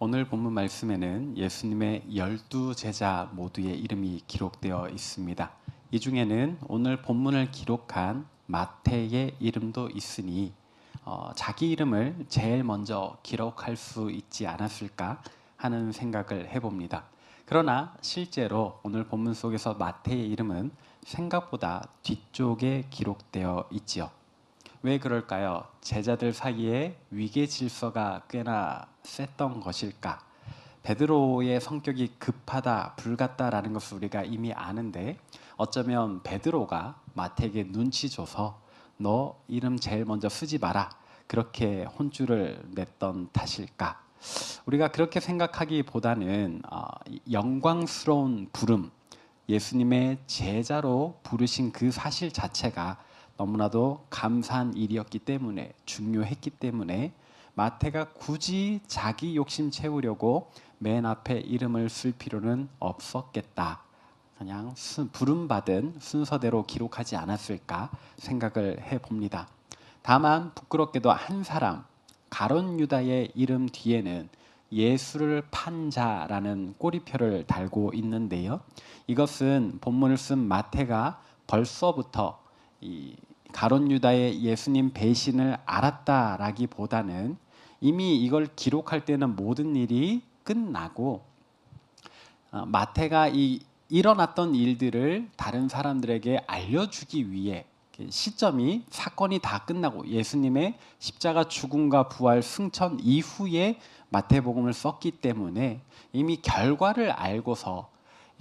오늘 본문 말씀에는 예수님의 12제자 모두의 이름이 기록되어 있습니다. 이 중에는 오늘 본문을 기록한 마태의 이름도 있으니 자기 이름을 제일 먼저 기록할 수 있지 않았을까 하는 생각을 해봅니다. 그러나 실제로 오늘 본문 속에서 마태의 이름은 생각보다 뒤쪽에 기록되어 있지요. 왜 그럴까요? 제자들 사이에 위계 질서가 꽤나 셌던 것일까? 베드로의 성격이 급하다, 불같다라는 것을 우리가 이미 아는데 어쩌면 베드로가 마태에게 눈치 줘서 너 이름 제일 먼저 쓰지 마라 그렇게 혼쭐을 냈던 탓일까? 우리가 그렇게 생각하기보다는 영광스러운 부름, 예수님의 제자로 부르신 그 사실 자체가 너무나도 감사한 일이었기 때문에, 중요했기 때문에 마태가 굳이 자기 욕심 채우려고 맨 앞에 이름을 쓸 필요는 없었겠다. 그냥 부름받은 순서대로 기록하지 않았을까 생각을 해봅니다. 다만 부끄럽게도 한 사람, 가룟 유다의 이름 뒤에는 예수를 판 자라는 꼬리표를 달고 있는데요. 이것은 본문을 쓴 마태가 벌써부터 이 가룟 유다의 예수님 배신을 알았다라기보다는 이미 이걸 기록할 때는 모든 일이 끝나고 마태가 일어났던 일들을 다른 사람들에게 알려주기 위해 시점이 사건이 다 끝나고 예수님의 십자가 죽음과 부활 승천 이후에 마태복음을 썼기 때문에 이미 결과를 알고서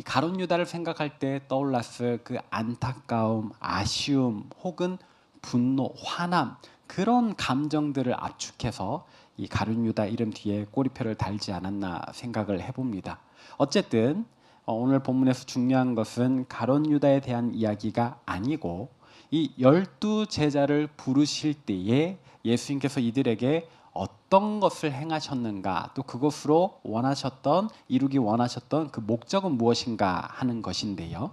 가룟 유다를 생각할 때 떠올랐을 그 안타까움, 아쉬움 혹은 분노, 화남 그런 감정들을 압축해서 이 가룟 유다 이름 뒤에 꼬리표를 달지 않았나 생각을 해봅니다. 어쨌든 오늘 본문에서 중요한 것은 가룟 유다에 대한 이야기가 아니고 이 12제자를 부르실 때에 예수님께서 이들에게 어떤 것을 행하셨는가, 또 그것으로 이루기 원하셨던 그 목적은 무엇인가 하는 것인데요.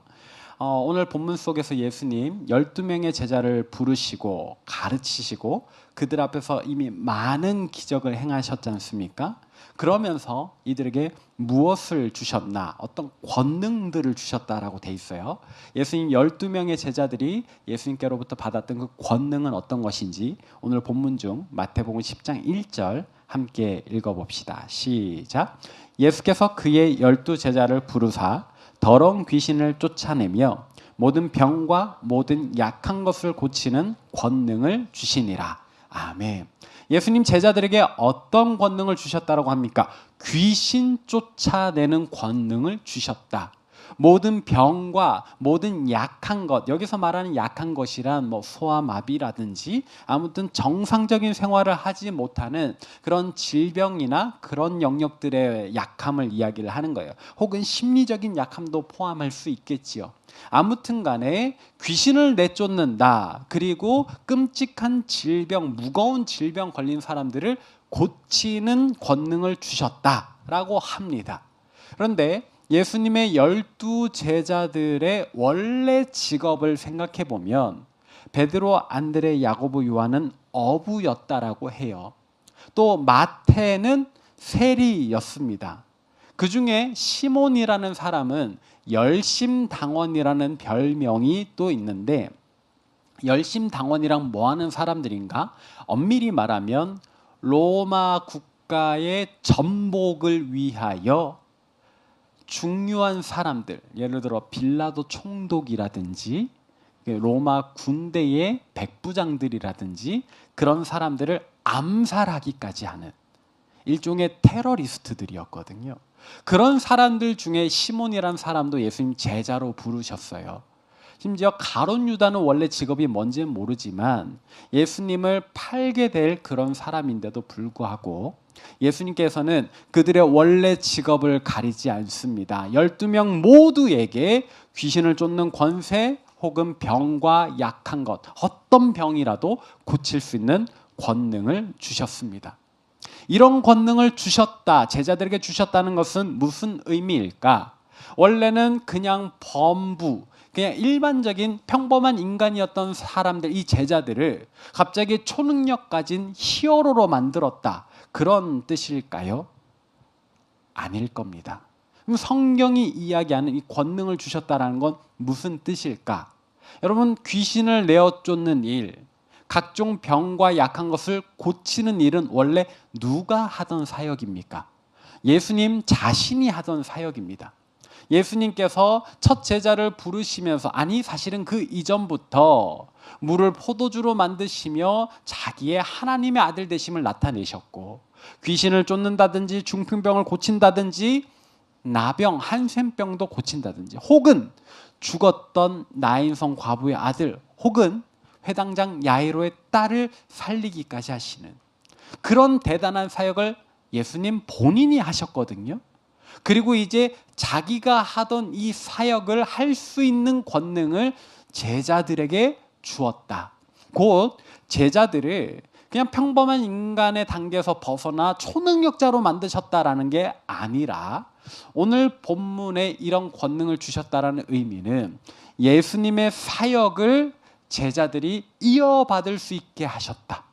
오늘 본문 속에서 예수님 12명의 제자를 부르시고 가르치시고 그들 앞에서 이미 많은 기적을 행하셨지 않습니까? 그러면서 이들에게 무엇을 주셨나, 어떤 권능들을 주셨다라고 돼 있어요. 예수님 12명의 제자들이 예수님께로부터 받았던 그 권능은 어떤 것인지 오늘 본문 중 마태복음 10장 1절 함께 읽어봅시다. 시작. 예수께서 그의 12제자를 부르사 더러운 귀신을 쫓아내며 모든 병과 모든 약한 것을 고치는 권능을 주시니라. 아멘. 예수님 제자들에게 어떤 권능을 주셨다고 합니까? 귀신 쫓아내는 권능을 주셨다. 모든 병과 모든 약한 것, 여기서 말하는 약한 것이란 소아마비라든지 아무튼 정상적인 생활을 하지 못하는 그런 질병이나 그런 영역들의 약함을 이야기를 하는 거예요. 혹은 심리적인 약함도 포함할 수 있겠지요. 아무튼 간에 귀신을 내쫓는다. 그리고 끔찍한 질병, 무거운 질병 걸린 사람들을 고치는 권능을 주셨다라고 합니다. 그런데 예수님의 12제자들의 원래 직업을 생각해 보면 베드로, 안드레, 야고보, 요한은 어부였다라고 해요. 또 마태는 세리였습니다. 그 중에 시몬이라는 사람은 열심당원이라는 별명이 또 있는데 열심당원이랑 뭐 하는 사람들인가? 엄밀히 말하면 로마 국가의 전복을 위하여 중요한 사람들, 예를 들어 빌라도 총독이라든지 로마 군대의 백부장들이라든지 그런 사람들을 암살하기까지 하는 일종의 테러리스트들이었거든요. 그런 사람들 중에 시몬이라는 사람도 예수님 제자로 부르셨어요. 심지어 가룟 유다는 원래 직업이 뭔지는 모르지만 예수님을 팔게 될 그런 사람인데도 불구하고 예수님께서는 그들의 원래 직업을 가리지 않습니다. 12명 모두에게 귀신을 쫓는 권세 혹은 병과 약한 것, 어떤 병이라도 고칠 수 있는 권능을 주셨습니다. 이런 권능을 주셨다, 제자들에게 주셨다는 것은 무슨 의미일까? 원래는 그냥 그냥 일반적인 평범한 인간이었던 사람들, 이 제자들을 갑자기 초능력 가진 히어로로 만들었다. 그런 뜻일까요? 아닐 겁니다. 그럼 성경이 이야기하는 이 권능을 주셨다는 건 무슨 뜻일까? 여러분, 귀신을 내어 쫓는 일, 각종 병과 약한 것을 고치는 일은 원래 누가 하던 사역입니까? 예수님 자신이 하던 사역입니다. 예수님께서 첫 제자를 부르시면서, 아니 사실은 그 이전부터 물을 포도주로 만드시며 자기의 하나님의 아들 되심을 나타내셨고, 귀신을 쫓는다든지 중풍병을 고친다든지 나병, 한센병도 고친다든지, 혹은 죽었던 나인성 과부의 아들, 혹은 회당장 야이로의 딸을 살리기까지 하시는 그런 대단한 사역을 예수님 본인이 하셨거든요. 그리고 이제 자기가 하던 이 사역을 할 수 있는 권능을 제자들에게 주었다. 곧 제자들을 그냥 평범한 인간의 단계에서 벗어나 초능력자로 만드셨다라는 게 아니라, 오늘 본문에 이런 권능을 주셨다라는 의미는 예수님의 사역을 제자들이 이어받을 수 있게 하셨다.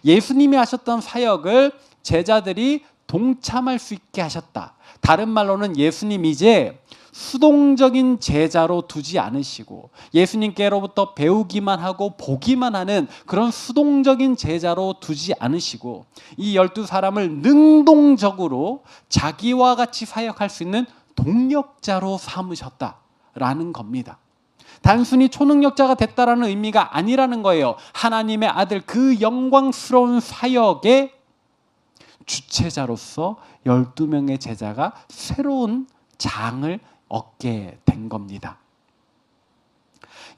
예수님이 하셨던 사역을 제자들이 동참할 수 있게 하셨다. 다른 말로는 예수님이 이제 수동적인 제자로 두지 않으시고, 예수님께로부터 배우기만 하고 보기만 하는 그런 수동적인 제자로 두지 않으시고, 이 12사람을 능동적으로 자기와 같이 사역할 수 있는 동력자로 삼으셨다라는 겁니다. 단순히 초능력자가 됐다라는 의미가 아니라는 거예요. 하나님의 아들 그 영광스러운 사역의 주체자로서 12명의 제자가 새로운 장을 얻게 된 겁니다.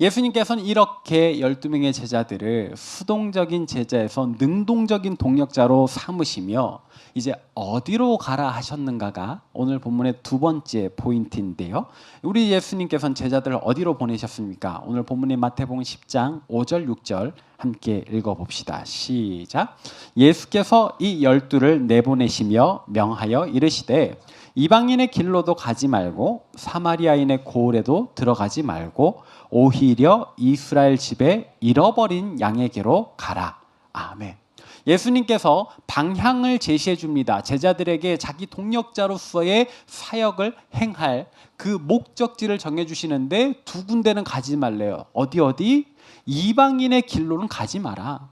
예수님께서는 이렇게 12명의 제자들을 수동적인 제자에서 능동적인 동력자로 삼으시며 이제 어디로 가라 하셨는가가 오늘 본문의 두 번째 포인트인데요. 우리 예수님께서는 제자들을 어디로 보내셨습니까? 오늘 본문의 마태복음 10장 5절 6절 함께 읽어봅시다. 시작. 예수께서 이 12를 내보내시며 명하여 이르시되 이방인의 길로도 가지 말고 사마리아인의 고을에도 들어가지 말고 오히려 이스라엘 집에 잃어버린 양에게로 가라. 아멘. 예수님께서 방향을 제시해 줍니다. 제자들에게 자기 동력자로서의 사역을 행할 그 목적지를 정해 주시는데 두 군데는 가지 말래요. 어디? 이방인의 길로는 가지 마라.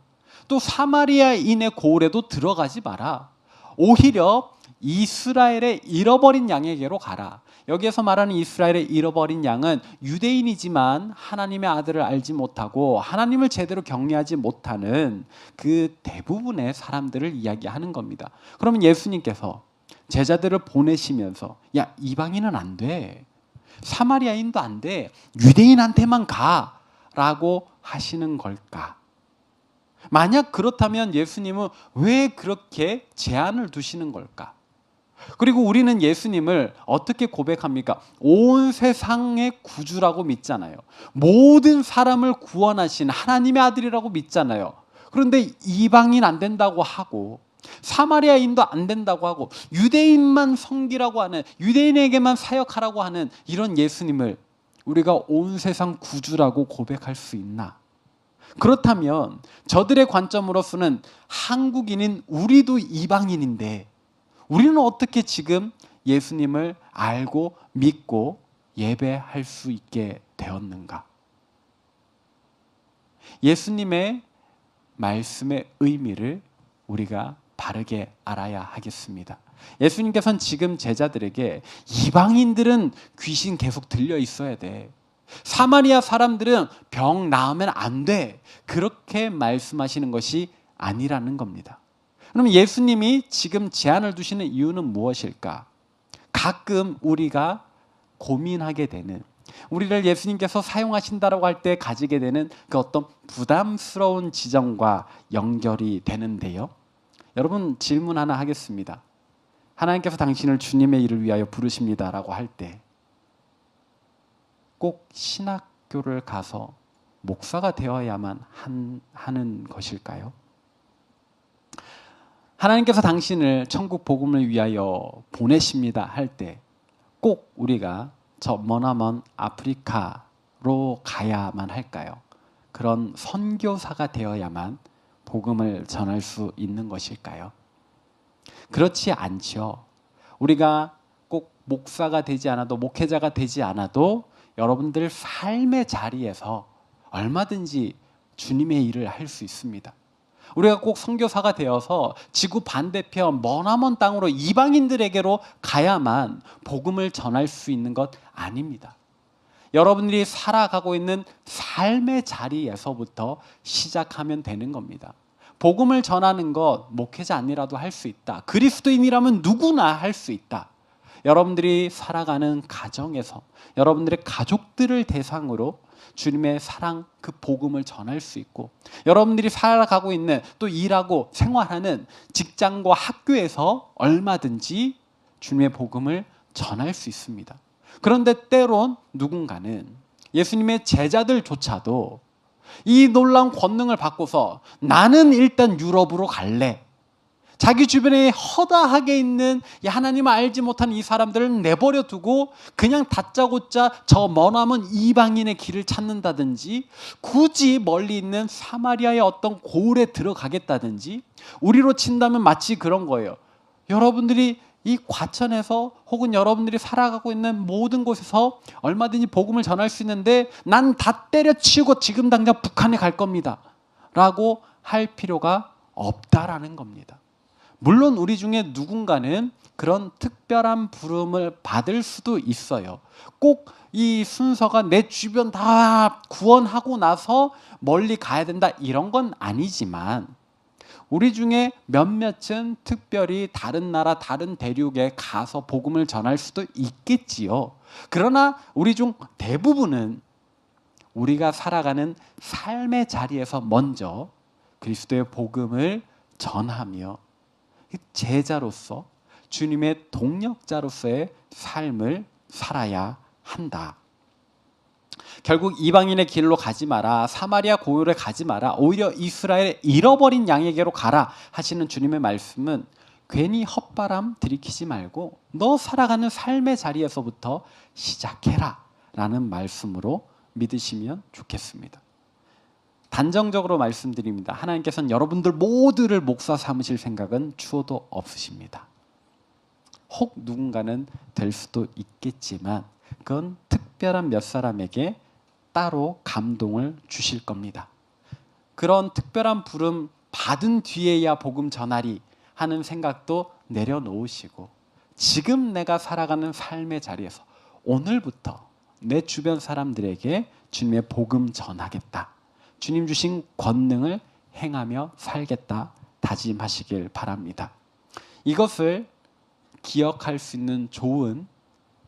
또 사마리아인의 고을에도 들어가지 마라. 오히려 이스라엘의 잃어버린 양에게로 가라. 여기에서 말하는 이스라엘의 잃어버린 양은 유대인이지만 하나님의 아들을 알지 못하고 하나님을 제대로 경외하지 못하는 그 대부분의 사람들을 이야기하는 겁니다. 그러면 예수님께서 제자들을 보내시면서 야, 이방인은 안 돼, 사마리아인도 안 돼, 유대인한테만 가라고 하시는 걸까? 만약 그렇다면 예수님은 왜 그렇게 제한을 두시는 걸까? 그리고 우리는 예수님을 어떻게 고백합니까? 온 세상의 구주라고 믿잖아요. 모든 사람을 구원하신 하나님의 아들이라고 믿잖아요. 그런데 이방인 안 된다고 하고 사마리아인도 안 된다고 하고 유대인만 섬기라고 하는, 유대인에게만 사역하라고 하는 이런 예수님을 우리가 온 세상 구주라고 고백할 수 있나? 그렇다면 저들의 관점으로서는 한국인인 우리도 이방인인데 우리는 어떻게 지금 예수님을 알고 믿고 예배할 수 있게 되었는가? 예수님의 말씀의 의미를 우리가 바르게 알아야 하겠습니다. 예수님께서는 지금 제자들에게 이방인들은 귀신 계속 들려 있어야 돼, 사마리아 사람들은 병 나으면 안 돼, 그렇게 말씀하시는 것이 아니라는 겁니다. 그럼 예수님이 지금 제한을 두시는 이유는 무엇일까? 가끔 우리가 고민하게 되는, 우리를 예수님께서 사용하신다라고 할 때 가지게 되는 그 어떤 부담스러운 지점과 연결이 되는데요. 여러분, 질문 하나 하겠습니다. 하나님께서 당신을 주님의 일을 위하여 부르십니다라고 할 때 꼭 신학교를 가서 목사가 되어야만 하는 것일까요? 하나님께서 당신을 천국 복음을 위하여 보내십니다 할 때 꼭 우리가 저 머나먼 아프리카로 가야만 할까요? 그런 선교사가 되어야만 복음을 전할 수 있는 것일까요? 그렇지 않죠. 우리가 목사가 되지 않아도, 목회자가 되지 않아도 여러분들 삶의 자리에서 얼마든지 주님의 일을 할 수 있습니다. 우리가 꼭 선교사가 되어서 지구 반대편 머나먼 땅으로 이방인들에게로 가야만 복음을 전할 수 있는 것 아닙니다. 여러분들이 살아가고 있는 삶의 자리에서부터 시작하면 되는 겁니다. 복음을 전하는 것 목회자 아니라도 할 수 있다. 그리스도인이라면 누구나 할 수 있다. 여러분들이 살아가는 가정에서 여러분들의 가족들을 대상으로 주님의 사랑, 그 복음을 전할 수 있고, 여러분들이 살아가고 있는, 또 일하고 생활하는 직장과 학교에서 얼마든지 주님의 복음을 전할 수 있습니다. 그런데 때론 누군가는 예수님의 제자들조차도 이 놀라운 권능을 받고서 나는 일단 유럽으로 갈래, 자기 주변에 허다하게 있는 하나님을 알지 못한 이 사람들을 내버려 두고 그냥 다짜고짜 저 머나먼 이방인의 길을 찾는다든지, 굳이 멀리 있는 사마리아의 어떤 고을에 들어가겠다든지, 우리로 친다면 마치 그런 거예요. 여러분들이 이 과천에서 혹은 여러분들이 살아가고 있는 모든 곳에서 얼마든지 복음을 전할 수 있는데 난 다 때려치우고 지금 당장 북한에 갈 겁니다 라고 할 필요가 없다라는 겁니다. 물론 우리 중에 누군가는 그런 특별한 부름을 받을 수도 있어요. 꼭 이 순서가 내 주변 다 구원하고 나서 멀리 가야 된다 이런 건 아니지만, 우리 중에 몇몇은 특별히 다른 나라, 다른 대륙에 가서 복음을 전할 수도 있겠지요. 그러나 우리 중 대부분은 우리가 살아가는 삶의 자리에서 먼저 그리스도의 복음을 전하며 제자로서, 주님의 동역자로서의 삶을 살아야 한다. 결국 이방인의 길로 가지 마라, 사마리아 고을에 가지 마라, 오히려 이스라엘의 잃어버린 양에게로 가라 하시는 주님의 말씀은 괜히 헛바람 들이키지 말고 너 살아가는 삶의 자리에서부터 시작해라 라는 말씀으로 믿으시면 좋겠습니다. 단정적으로 말씀드립니다. 하나님께서는 여러분들 모두를 목사 삼으실 생각은 추호도 없으십니다. 혹 누군가는 될 수도 있겠지만 그건 특별한 몇 사람에게 따로 감동을 주실 겁니다. 그런 특별한 부름 받은 뒤에야 복음 전하리 하는 생각도 내려놓으시고, 지금 내가 살아가는 삶의 자리에서 오늘부터 내 주변 사람들에게 주님의 복음 전하겠다, 주님 주신 권능을 행하며 살겠다 다짐하시길 바랍니다. 이것을 기억할 수 있는 좋은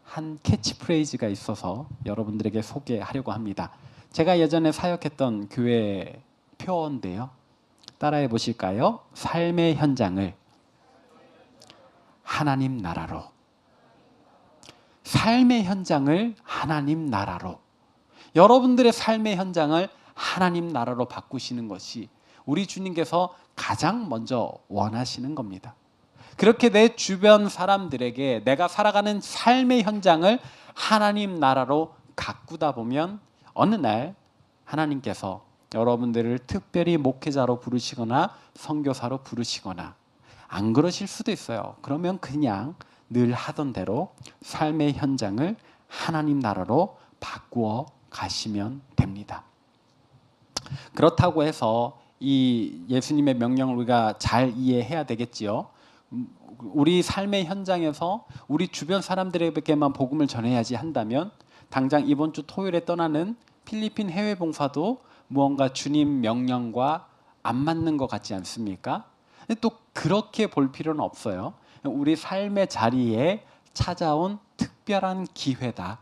한 캐치프레이즈가 있어서 여러분들에게 소개하려고 합니다. 제가 예전에 사역했던 교회 표어인데요. 따라해 보실까요? 삶의 현장을 하나님 나라로. 삶의 현장을 하나님 나라로. 여러분들의 삶의 현장을 하나님 나라로 바꾸시는 것이 우리 주님께서 가장 먼저 원하시는 겁니다. 그렇게 내 주변 사람들에게 내가 살아가는 삶의 현장을 하나님 나라로 가꾸다 보면 어느 날 하나님께서 여러분들을 특별히 목회자로 부르시거나 선교사로 부르시거나, 안 그러실 수도 있어요. 그러면 그냥 늘 하던 대로 삶의 현장을 하나님 나라로 바꾸어 가시면 됩니다. 그렇다고 해서 이 예수님의 명령을 우리가 잘 이해해야 되겠지요. 우리 삶의 현장에서 우리 주변 사람들에게만 복음을 전해야지 한다면 당장 이번 주 토요일에 떠나는 필리핀 해외 봉사도 무언가 주님 명령과 안 맞는 것 같지 않습니까? 또 그렇게 볼 필요는 없어요. 우리 삶의 자리에 찾아온 특별한 기회다.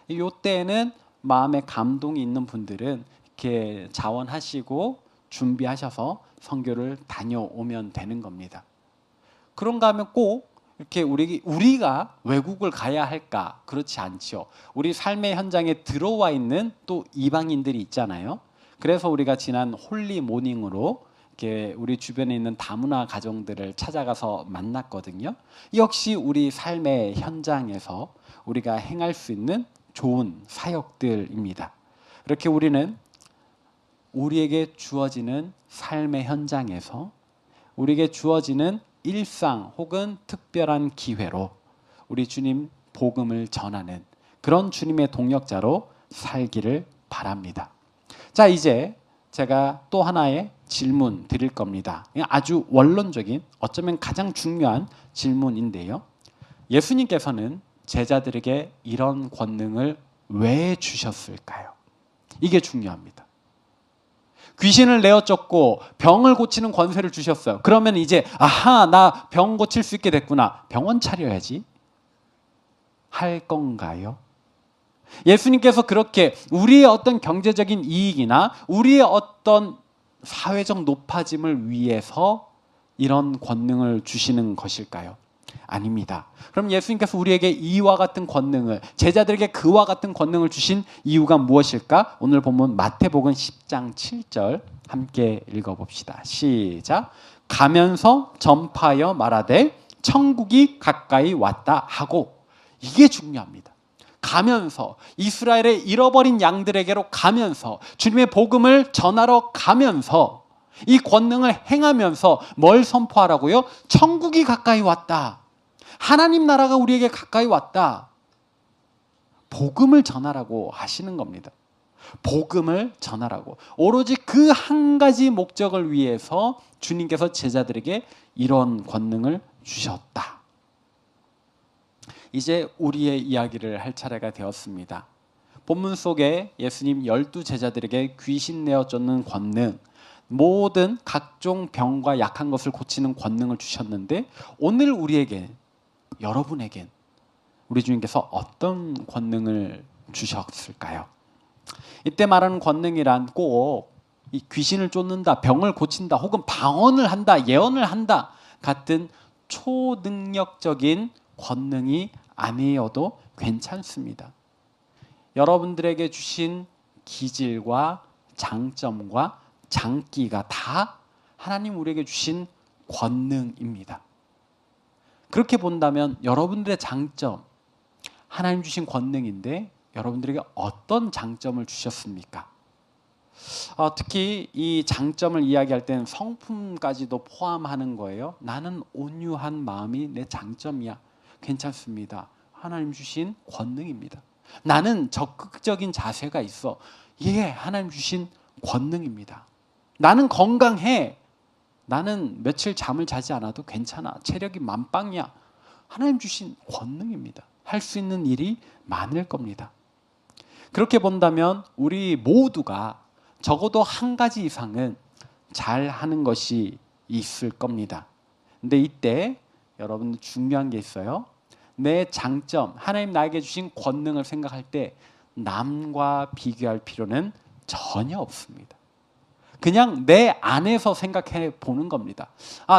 이때에는 마음에 감동이 있는 분들은 이렇게 자원하시고 준비하셔서 선교를 다녀오면 되는 겁니다. 그런가 하면 꼭 이렇게 우리가 외국을 가야 할까? 그렇지 않죠. 우리 삶의 현장에 들어와 있는 또 이방인들이 있잖아요. 그래서 우리가 지난 홀리 모닝으로 이렇게 우리 주변에 있는 다문화 가정들을 찾아가서 만났거든요. 역시 우리 삶의 현장에서 우리가 행할 수 있는 좋은 사역들입니다. 이렇게 우리는 우리에게 주어지는 삶의 현장에서 우리에게 주어지는 일상 혹은 특별한 기회로 우리 주님 복음을 전하는 그런 주님의 동역자로 살기를 바랍니다. 자, 이제 제가 또 하나의 질문 드릴 겁니다. 아주 원론적인, 어쩌면 가장 중요한 질문인데요. 예수님께서는 제자들에게 이런 권능을 왜 주셨을까요? 이게 중요합니다. 귀신을 내어 쫓고 병을 고치는 권세를 주셨어요. 그러면 이제 아하, 나 병 고칠 수 있게 됐구나. 병원 차려야지 할 건가요? 예수님께서 그렇게 우리의 어떤 경제적인 이익이나 우리의 어떤 사회적 높아짐을 위해서 이런 권능을 주시는 것일까요? 아닙니다. 그럼 예수님께서 우리에게 이와 같은 권능을, 제자들에게 그와 같은 권능을 주신 이유가 무엇일까? 오늘 본문 마태복음 10장 7절 함께 읽어봅시다. 시작. 가면서 전파하여 말하되 천국이 가까이 왔다 하고. 이게 중요합니다. 가면서, 이스라엘의 잃어버린 양들에게로 가면서, 주님의 복음을 전하러 가면서, 이 권능을 행하면서 뭘 선포하라고요? 천국이 가까이 왔다. 하나님 나라가 우리에게 가까이 왔다. 복음을 전하라고 하시는 겁니다. 복음을 전하라고. 오로지 그 한 가지 목적을 위해서 주님께서 제자들에게 이런 권능을 주셨다. 이제 우리의 이야기를 할 차례가 되었습니다. 본문 속에 예수님 12제자들에게 귀신 내어 쫓는 권능, 모든 각종 병과 약한 것을 고치는 권능을 주셨는데, 오늘 우리에게, 여러분에겐 우리 주님께서 어떤 권능을 주셨을까요? 이때 말하는 권능이란 꼭 이 귀신을 쫓는다, 병을 고친다, 혹은 방언을 한다, 예언을 한다 같은 초능력적인 권능이 아니어도 괜찮습니다. 여러분들에게 주신 기질과 장점과 장기가 다 하나님 우리에게 주신 권능입니다. 그렇게 본다면 여러분들의 장점, 하나님 주신 권능인데 여러분들에게 어떤 장점을 주셨습니까? 특히 이 장점을 이야기할 때는 성품까지도 포함하는 거예요. 나는 온유한 마음이 내 장점이야. 괜찮습니다. 하나님 주신 권능입니다. 나는 적극적인 자세가 있어. 예, 하나님 주신 권능입니다. 나는 건강해. 나는 며칠 잠을 자지 않아도 괜찮아. 체력이 만빵이야. 하나님 주신 권능입니다. 할 수 있는 일이 많을 겁니다. 그렇게 본다면 우리 모두가 적어도 한 가지 이상은 잘하는 것이 있을 겁니다. 근데 이때 여러분 중요한 게 있어요. 내 장점, 하나님 나에게 주신 권능을 생각할 때 남과 비교할 필요는 전혀 없습니다. 그냥 내 안에서 생각해 보는 겁니다.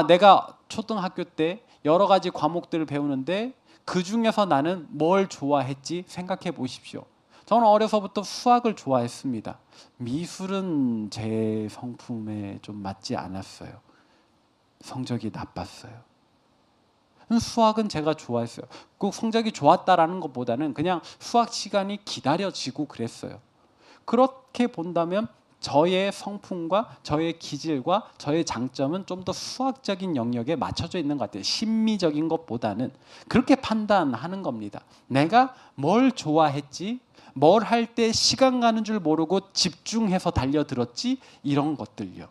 내가 초등학교 때 여러 가지 과목들을 배우는데 그 중에서 나는 뭘 좋아했지 생각해 보십시오. 저는 어려서부터 수학을 좋아했습니다. 미술은 제 성품에 좀 맞지 않았어요. 성적이 나빴어요. 수학은 제가 좋아했어요. 꼭 성적이 좋았다라는 것보다는 그냥 수학 시간이 기다려지고 그랬어요. 그렇게 본다면 저의 성품과 저의 기질과 저의 장점은 좀 더 수학적인 영역에 맞춰져 있는 것 같아요. 심미적인 것보다는. 그렇게 판단하는 겁니다. 내가 뭘 좋아했지, 뭘 할 때 시간 가는 줄 모르고 집중해서 달려들었지, 이런 것들요.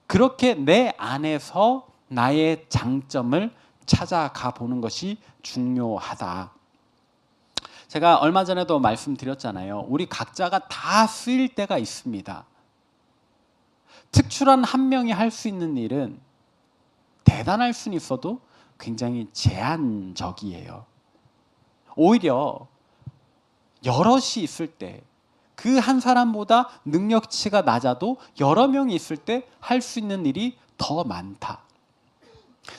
그렇게 내 안에서 나의 장점을 찾아가 보는 것이 중요하다. 제가 얼마 전에도 말씀드렸잖아요. 우리 각자가 다 쓰일 때가 있습니다. 특출한 한 명이 할 수 있는 일은 대단할 수는 있어도 굉장히 제한적이에요. 오히려 여럿이 있을 때, 그 한 사람보다 능력치가 낮아도 여러 명이 있을 때 할 수 있는 일이 더 많다.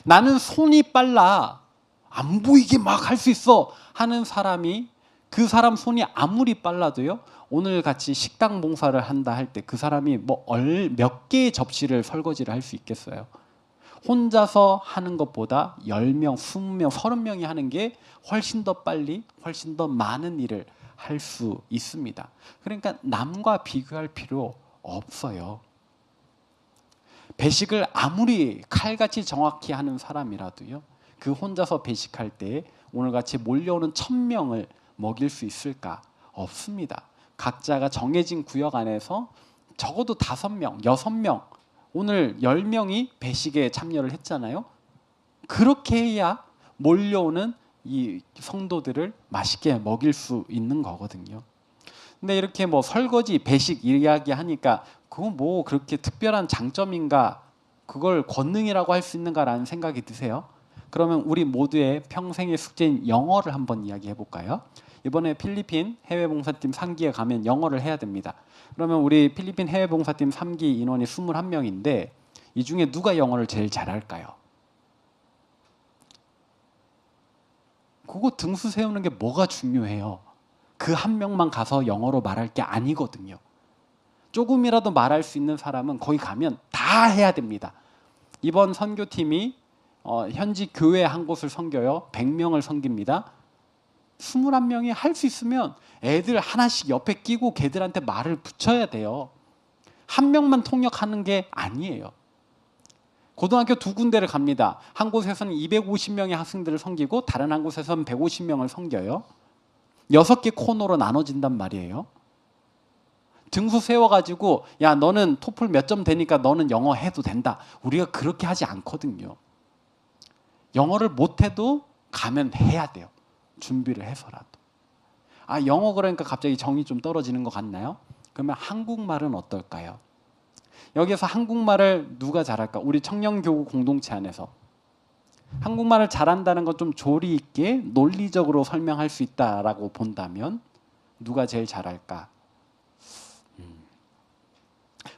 나는 손이 빨라, 안 보이게 막 할 수 있어 하는 사람이, 그 사람 손이 아무리 빨라도요, 오늘 같이 식당 봉사를 한다 할 때 그 사람이 몇 개의 접시를 설거지를 할 수 있겠어요? 혼자서 하는 것보다 10명, 20명, 30명이 하는 게 훨씬 더 빨리, 훨씬 더 많은 일을 할 수 있습니다. 그러니까 남과 비교할 필요 없어요. 배식을 아무리 칼같이 정확히 하는 사람이라도요, 그 혼자서 배식할 때 오늘같이 몰려오는 1000명을 먹일 수 있을까? 없습니다. 각자가 정해진 구역 안에서 적어도 5명, 6명, 오늘 10명이 배식에 참여를 했잖아요. 그렇게 해야 몰려오는 이 성도들을 맛있게 먹일 수 있는 거거든요. 근데 이렇게 뭐 설거지, 배식 이야기하니까 그거 뭐 그렇게 특별한 장점인가, 그걸 권능이라고 할 수 있는가라는 생각이 드세요? 그러면 우리 모두의 평생의 숙제인 영어를 한번 이야기해 볼까요? 이번에 필리핀 해외봉사팀 3기에 가면 영어를 해야 됩니다. 그러면 우리 필리핀 해외봉사팀 3기 인원이 21명인데 이 중에 누가 영어를 제일 잘할까요? 그거 등수 세우는 게 뭐가 중요해요? 그 한 명만 가서 영어로 말할 게 아니거든요. 조금이라도 말할 수 있는 사람은 거기 가면 다 해야 됩니다. 이번 선교팀이 현지 교회 한 곳을 섬겨요. 100명을 섬깁니다. 21명이 할 수 있으면 애들 하나씩 옆에 끼고 걔들한테 말을 붙여야 돼요. 한 명만 통역하는 게 아니에요. 고등학교 2군데를 갑니다. 한 곳에서는 250명의 학생들을 섬기고 다른 한 곳에서는 150명을 섬겨요. 6개 코너로 나눠진단 말이에요. 등수 세워가지고 야 너는 토플 몇 점 되니까 너는 영어 해도 된다. 우리가 그렇게 하지 않거든요. 영어를 못해도 가면 해야 돼요. 준비를 해서라도. 아 영어 그러니까 갑자기 정이 좀 떨어지는 것 같나요? 그러면 한국말은 어떨까요? 여기서 한국말을 누가 잘할까? 우리 청년교구 공동체 안에서 한국말을 잘한다는 건 좀 조리 있게 논리적으로 설명할 수 있다라고 본다면 누가 제일 잘할까?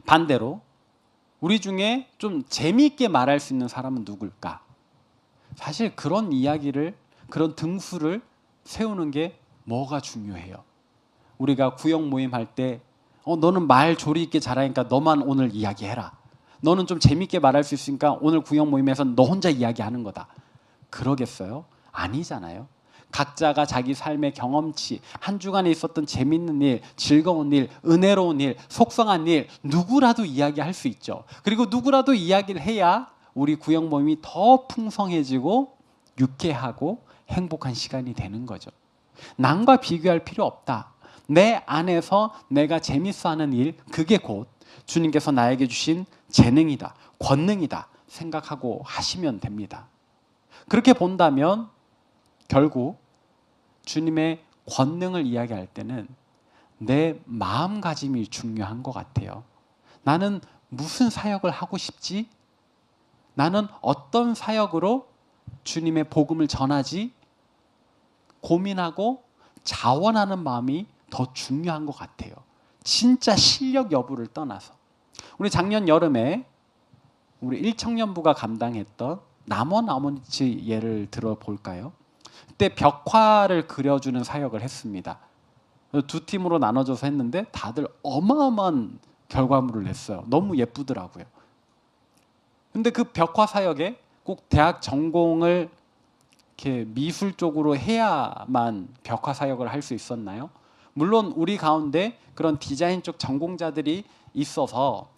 반대로 우리 중에 좀 재미있게 말할 수 있는 사람은 누굴까? 사실 그런 이야기를, 그런 등수를 세우는 게 뭐가 중요해요? 우리가 구역 모임할 때 너는 말 조리 있게 잘하니까 너만 오늘 이야기해라. 너는 좀 재밌게 말할 수 있으니까 오늘 구역 모임에서 너 혼자 이야기하는 거다. 그러겠어요? 아니잖아요. 각자가 자기 삶의 경험치, 한 주간에 있었던 재밌는 일, 즐거운 일, 은혜로운 일, 속상한 일 누구라도 이야기할 수 있죠. 그리고 누구라도 이야기를 해야 우리 구역 모임이 더 풍성해지고 유쾌하고 행복한 시간이 되는 거죠. 남과 비교할 필요 없다. 내 안에서 내가 재밌어하는 일, 그게 곧 주님께서 나에게 주신 재능이다, 권능이다 생각하고 하시면 됩니다. 그렇게 본다면 결국 주님의 권능을 이야기할 때는 내 마음가짐이 중요한 것 같아요. 나는 무슨 사역을 하고 싶지? 나는 어떤 사역으로 주님의 복음을 전하지? 고민하고 자원하는 마음이 더 중요한 것 같아요. 진짜 실력 여부를 떠나서. 우리 작년 여름에 우리 1청년부가 감당했던 남원 아모니치 예를 들어볼까요? 그때 벽화를 그려주는 사역을 했습니다. 2팀으로 나눠져서 했는데 다들 어마어마한 결과물을 냈어요. 너무 예쁘더라고요. 근데 그 벽화 사역에 꼭 대학 전공을 이렇게 미술 쪽으로 해야만 벽화 사역을 할 수 있었나요? 물론 우리 가운데 그런 디자인 쪽 전공자들이 있어서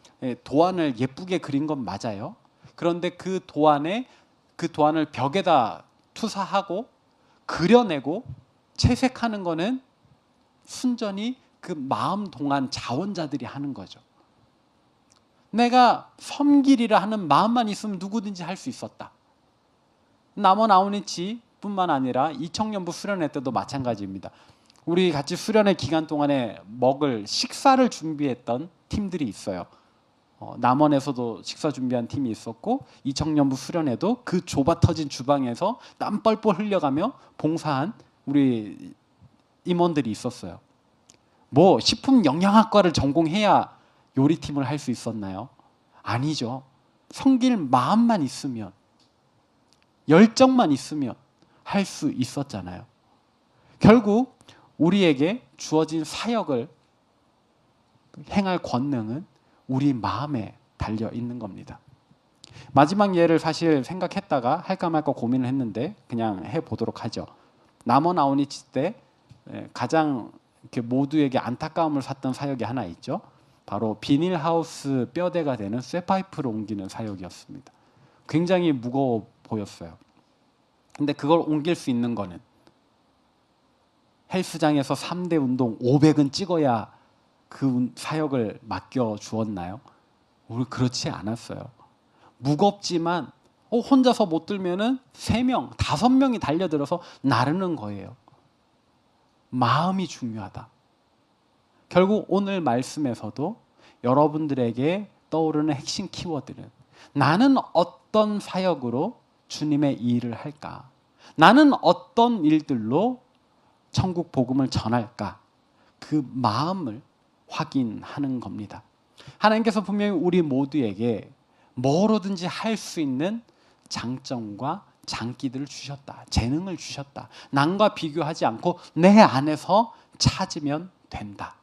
도안을 예쁘게 그린 건 맞아요. 그런데 그 도안을 벽에다 투사하고 그려내고 채색하는 거는 순전히 그 마음 동한 자원자들이 하는 거죠. 내가 섬기리라 하는 마음만 있으면 누구든지 할 수 있었다. 남원 아우니치뿐만 아니라 2청년부 수련회 때도 마찬가지입니다. 우리 같이 수련회 기간 동안에 먹을 식사를 준비했던 팀들이 있어요. 남원에서도 식사 준비한 팀이 있었고 2청년부 수련회도 그 좁아 터진 주방에서 땀 뻘뻘 흘려가며 봉사한 우리 임원들이 있었어요. 뭐 식품 영양학과를 전공해야 요리팀을 할 수 있었나요? 아니죠. 섬길 마음만 있으면, 열정만 있으면 할 수 있었잖아요. 결국 우리에게 주어진 사역을 행할 권능은 우리 마음에 달려 있는 겁니다. 마지막 예를 사실 생각했다가 할까 말까 고민을 했는데 그냥 해보도록 하죠. 남원 아우니치 때 가장 이렇게 모두에게 안타까움을 샀던 사역이 하나 있죠. 바로 비닐하우스 뼈대가 되는 쇠파이프를 옮기는 사역이었습니다. 굉장히 무거워 보였어요. 근데 그걸 옮길 수 있는 거는 헬스장에서 3대 운동 500은 찍어야 그 사역을 맡겨 주었나요? 우리 그렇지 않았어요. 무겁지만 혼자서 못 들면은 3명, 5명이 달려들어서 나르는 거예요. 마음이 중요하다. 결국 오늘 말씀에서도 여러분들에게 떠오르는 핵심 키워드는 나는 어떤 사역으로 주님의 일을 할까? 나는 어떤 일들로 천국 복음을 전할까? 그 마음을 확인하는 겁니다. 하나님께서 분명히 우리 모두에게 뭐로든지 할 수 있는 장점과 장기들을 주셨다. 재능을 주셨다. 남과 비교하지 않고 내 안에서 찾으면 된다.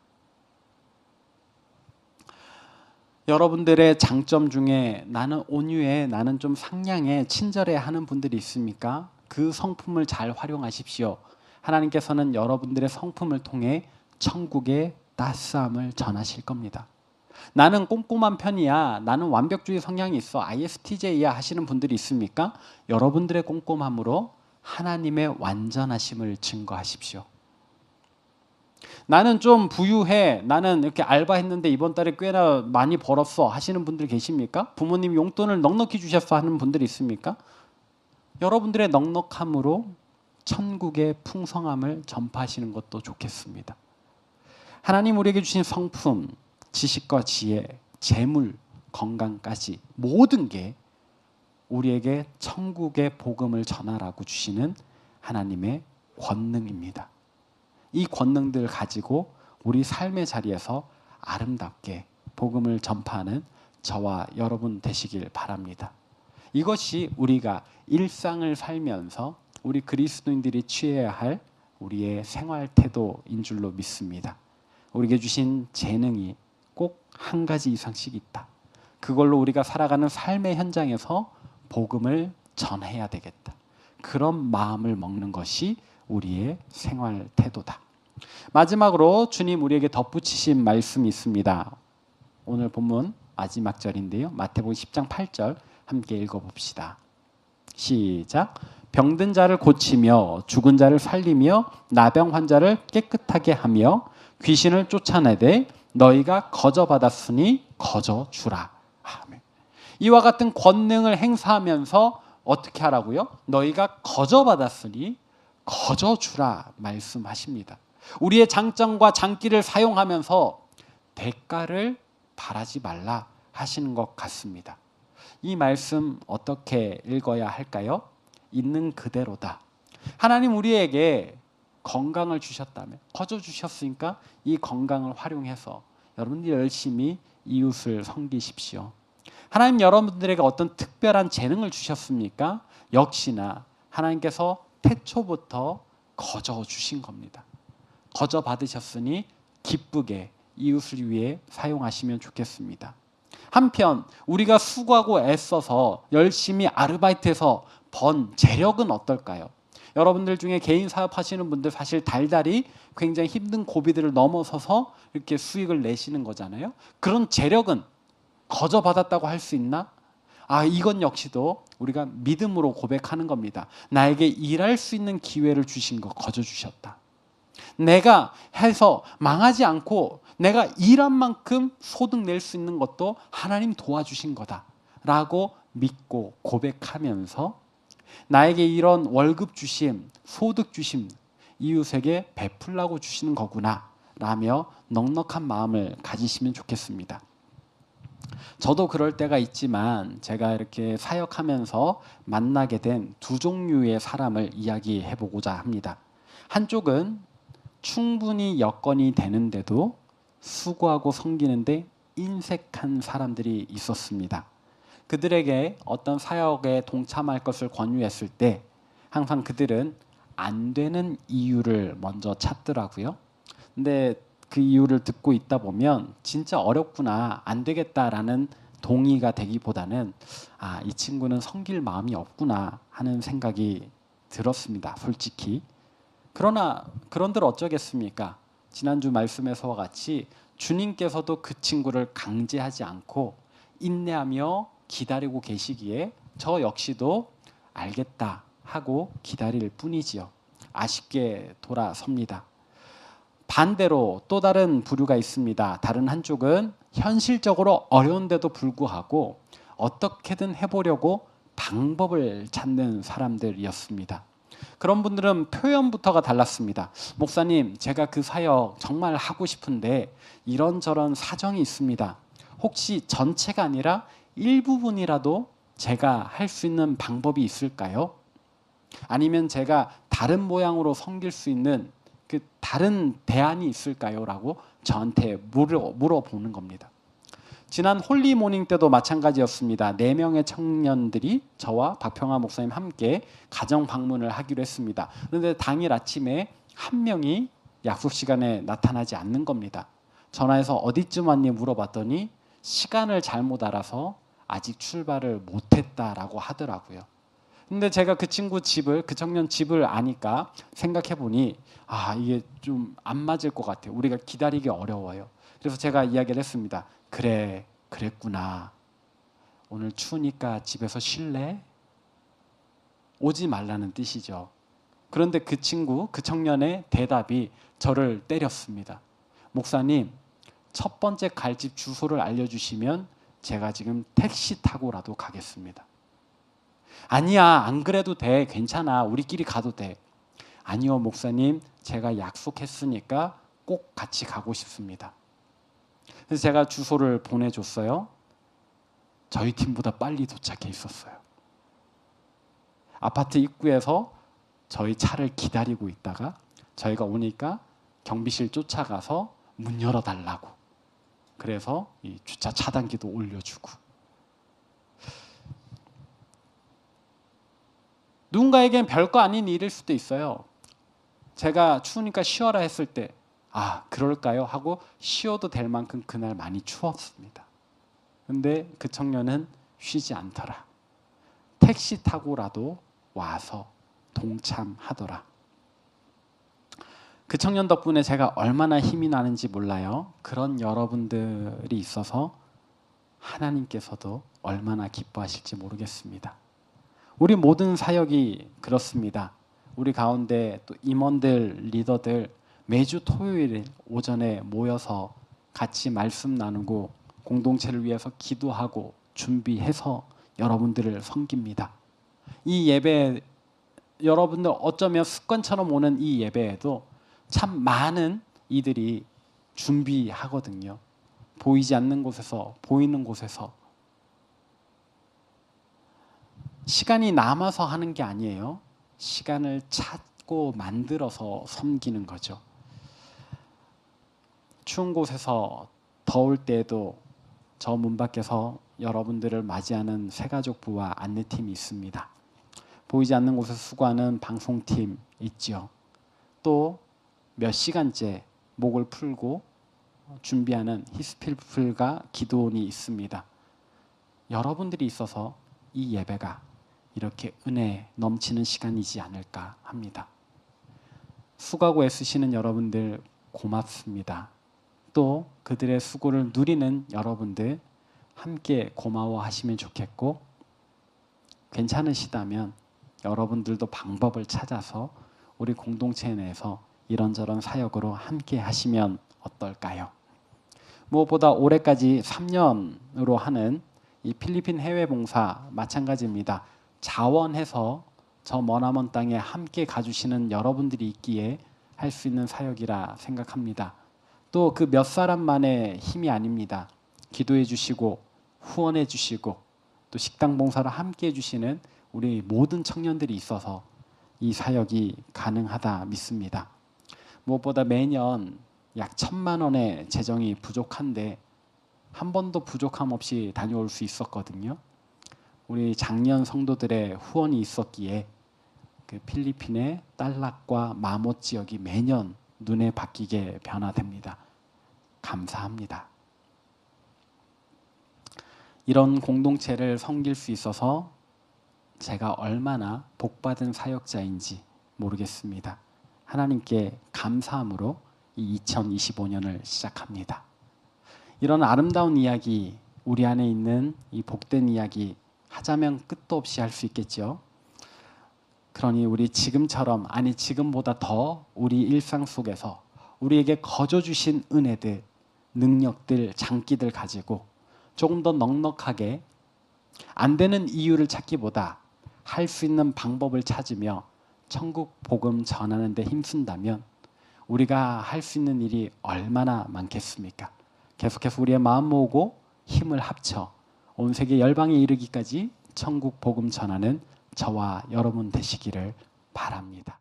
여러분들의 장점 중에 나는 온유해, 나는 좀 상냥해, 친절해 하는 분들이 있습니까? 그 성품을 잘 활용하십시오. 하나님께서는 여러분들의 성품을 통해 천국의 따스함을 전하실 겁니다. 나는 꼼꼼한 편이야, 나는 완벽주의 성향이 있어, ISTJ야 하시는 분들이 있습니까? 여러분들의 꼼꼼함으로 하나님의 완전하심을 증거하십시오. 나는 좀 부유해, 나는 이렇게 알바했는데 이번 달에 꽤나 많이 벌었어 하시는 분들 계십니까? 부모님 용돈을 넉넉히 주셨어 하는 분들이 있습니까? 여러분들의 넉넉함으로 천국의 풍성함을 전파하시는 것도 좋겠습니다. 하나님 우리에게 주신 성품, 지식과 지혜, 재물, 건강까지 모든 게 우리에게 천국의 복음을 전하라고 주시는 하나님의 권능입니다. 이 권능들을 가지고 우리 삶의 자리에서 아름답게 복음을 전파하는 저와 여러분 되시길 바랍니다. 이것이 우리가 일상을 살면서 우리 그리스도인들이 취해야 할 우리의 생활 태도인 줄로 믿습니다. 우리에게 주신 재능이 꼭 한 가지 이상씩 있다. 그걸로 우리가 살아가는 삶의 현장에서 복음을 전해야 되겠다. 그런 마음을 먹는 것이 우리의 생활 태도다. 마지막으로 주님 우리에게 덧붙이신 말씀이 있습니다. 오늘 본문 마지막 절인데요. 마태복음 10장 8절 함께 읽어봅시다. 시작. 병든 자를 고치며 죽은 자를 살리며 나병 환자를 깨끗하게 하며 귀신을 쫓아내되 너희가 거저 받았으니 거저 주라. 아멘. 이와 같은 권능을 행사하면서 어떻게 하라고요? 너희가 거저 받았으니 거저 주라 말씀하십니다. 우리의 장점과 장기를 사용하면서 대가를 바라지 말라 하시는 것 같습니다. 이 말씀 어떻게 읽어야 할까요? 있는 그대로다. 하나님 우리에게 건강을 주셨다면, 거저 주셨으니까 이 건강을 활용해서 여러분들이 열심히 이웃을 섬기십시오. 하나님 여러분들에게 어떤 특별한 재능을 주셨습니까? 역시나 하나님께서 태초부터 거저 주신 겁니다. 거저 받으셨으니 기쁘게 이웃을 위해 사용하시면 좋겠습니다. 한편 우리가 수고하고 애써서 열심히 아르바이트해서 번 재력은 어떨까요? 여러분들 중에 개인 사업하시는 분들 사실 달달이 굉장히 힘든 고비들을 넘어서서 이렇게 수익을 내시는 거잖아요. 그런 재력은 거저 받았다고 할 수 있나? 이건 역시도 우리가 믿음으로 고백하는 겁니다. 나에게 일할 수 있는 기회를 주신 거 거저 주셨다. 내가 해서 망하지 않고 내가 일한 만큼 소득 낼 수 있는 것도 하나님 도와주신 거다 라고 믿고 고백하면서 나에게 이런 월급 주심, 소득 주심 이웃에게 베풀라고 주시는 거구나 라며 넉넉한 마음을 가지시면 좋겠습니다. 저도 그럴 때가 있지만 제가 이렇게 사역하면서 만나게 된 두 종류의 사람을 이야기해 보고자 합니다. 한쪽은 충분히 여건이 되는데도 수고하고 섬기는데 인색한 사람들이 있었습니다. 그들에게 어떤 사역에 동참할 것을 권유했을 때 항상 그들은 안 되는 이유를 먼저 찾더라고요. 근데 그 이유를 듣고 있다 보면 진짜 어렵구나, 안 되겠다라는 동의가 되기보다는 이 친구는 섬길 마음이 없구나 하는 생각이 들었습니다. 솔직히. 그러나 그런들 어쩌겠습니까? 지난주 말씀에서와 같이 주님께서도 그 친구를 강제하지 않고 인내하며 기다리고 계시기에 저 역시도 알겠다 하고 기다릴 뿐이지요. 아쉽게 돌아섭니다. 반대로 또 다른 부류가 있습니다. 다른 한쪽은 현실적으로 어려운데도 불구하고 어떻게든 해보려고 방법을 찾는 사람들이었습니다. 그런 분들은 표현부터가 달랐습니다. 목사님, 제가 그 사역 정말 하고 싶은데 이런저런 사정이 있습니다. 혹시 전체가 아니라 일부분이라도 제가 할 수 있는 방법이 있을까요? 아니면 제가 다른 모양으로 섬길 수 있는 그 다른 대안이 있을까요? 라고 저한테 물어보는 겁니다. 지난 홀리 모닝 때도 마찬가지였습니다. 4명의 청년들이 저와 박평화 목사님 함께 가정 방문을 하기로 했습니다. 그런데 당일 아침에 한 명이 약속 시간에 나타나지 않는 겁니다. 전화해서 어디쯤 왔니 물어봤더니 시간을 잘못 알아서 아직 출발을 못했다라고 하더라고요. 근데 제가 그 친구 집을, 그 청년 집을 아니까 생각해 보니 이게 좀 안 맞을 것 같아요. 우리가 기다리기 어려워요. 그래서 제가 이야기를 했습니다. 그래, 그랬구나. 오늘 추우니까 집에서 쉴래? 오지 말라는 뜻이죠. 그런데 그 친구, 그 청년의 대답이 저를 때렸습니다. 목사님, 첫 번째 갈 집 주소를 알려주시면 제가 지금 택시 타고라도 가겠습니다. 아니야, 안 그래도 돼. 괜찮아. 우리끼리 가도 돼. 아니요, 목사님. 제가 약속했으니까 꼭 같이 가고 싶습니다. 그래서 제가 주소를 보내줬어요. 저희 팀보다 빨리 도착해 있었어요. 아파트 입구에서 저희 차를 기다리고 있다가 저희가 오니까 경비실 쫓아가서 문 열어달라고. 그래서 이 주차 차단기도 올려주고. 누군가에겐 별거 아닌 일일 수도 있어요. 제가 추우니까 쉬어라 했을 때 그럴까요? 하고 쉬어도 될 만큼 그날 많이 추웠습니다. 근데 그 청년은 쉬지 않더라. 택시 타고라도 와서 동참하더라. 그 청년 덕분에 제가 얼마나 힘이 나는지 몰라요. 그런 여러분들이 있어서 하나님께서도 얼마나 기뻐하실지 모르겠습니다. 우리 모든 사역이 그렇습니다. 우리 가운데 또 임원들, 리더들 매주 토요일 오전에 모여서 같이 말씀 나누고 공동체를 위해서 기도하고 준비해서 여러분들을 섬깁니다. 이 예배, 여러분들 어쩌면 습관처럼 오는 이 예배에도 참 많은 이들이 준비하거든요. 보이지 않는 곳에서, 보이는 곳에서. 시간이 남아서 하는 게 아니에요. 시간을 찾고 만들어서 섬기는 거죠. 추운 곳에서 더울 때에도 저 문 밖에서 여러분들을 맞이하는 새가족부와 안내팀이 있습니다. 보이지 않는 곳에서 수고하는 방송팀 있죠. 또 몇 시간째 목을 풀고 준비하는 히스필풀과 기도원이 있습니다. 여러분들이 있어서 이 예배가 이렇게 은혜 넘치는 시간이지 않을까 합니다. 수고하고 애쓰시는 여러분들 고맙습니다. 또 그들의 수고를 누리는 여러분들 함께 고마워하시면 좋겠고, 괜찮으시다면 여러분들도 방법을 찾아서 우리 공동체 내에서 이런저런 사역으로 함께 하시면 어떨까요? 무엇보다 올해까지 3년으로 하는 이 필리핀 해외 봉사 마찬가지입니다. 자원해서 저 머나먼 땅에 함께 가주시는 여러분들이 있기에 할 수 있는 사역이라 생각합니다. 또 그 몇 사람만의 힘이 아닙니다. 기도해 주시고 후원해 주시고 또 식당 봉사를 함께 해주시는 우리 모든 청년들이 있어서 이 사역이 가능하다 믿습니다. 무엇보다 매년 약 1,000만 원의 재정이 부족한데 한 번도 부족함 없이 다녀올 수 있었거든요. 우리 장년 성도들의 후원이 있었기에 그 필리핀의 딸락과 마못 지역이 매년 눈에 박히게 변화됩니다. 감사합니다. 이런 공동체를 섬길 수 있어서 제가 얼마나 복받은 사역자인지 모르겠습니다. 하나님께 감사함으로 이 2025년을 시작합니다. 이런 아름다운 이야기, 우리 안에 있는 이 복된 이야기 하자면 끝도 없이 할 수 있겠죠. 그러니 우리 지금처럼 아니 지금보다 더 우리 일상 속에서 우리에게 거저 주신 은혜들, 능력들, 장기들 가지고 조금 더 넉넉하게 안 되는 이유를 찾기보다 할 수 있는 방법을 찾으며 천국 복음 전하는 데 힘쓴다면 우리가 할 수 있는 일이 얼마나 많겠습니까? 계속해서 우리의 마음 모으고 힘을 합쳐 온 세계 열방에 이르기까지 천국 복음 전하는 저와 여러분 되시기를 바랍니다.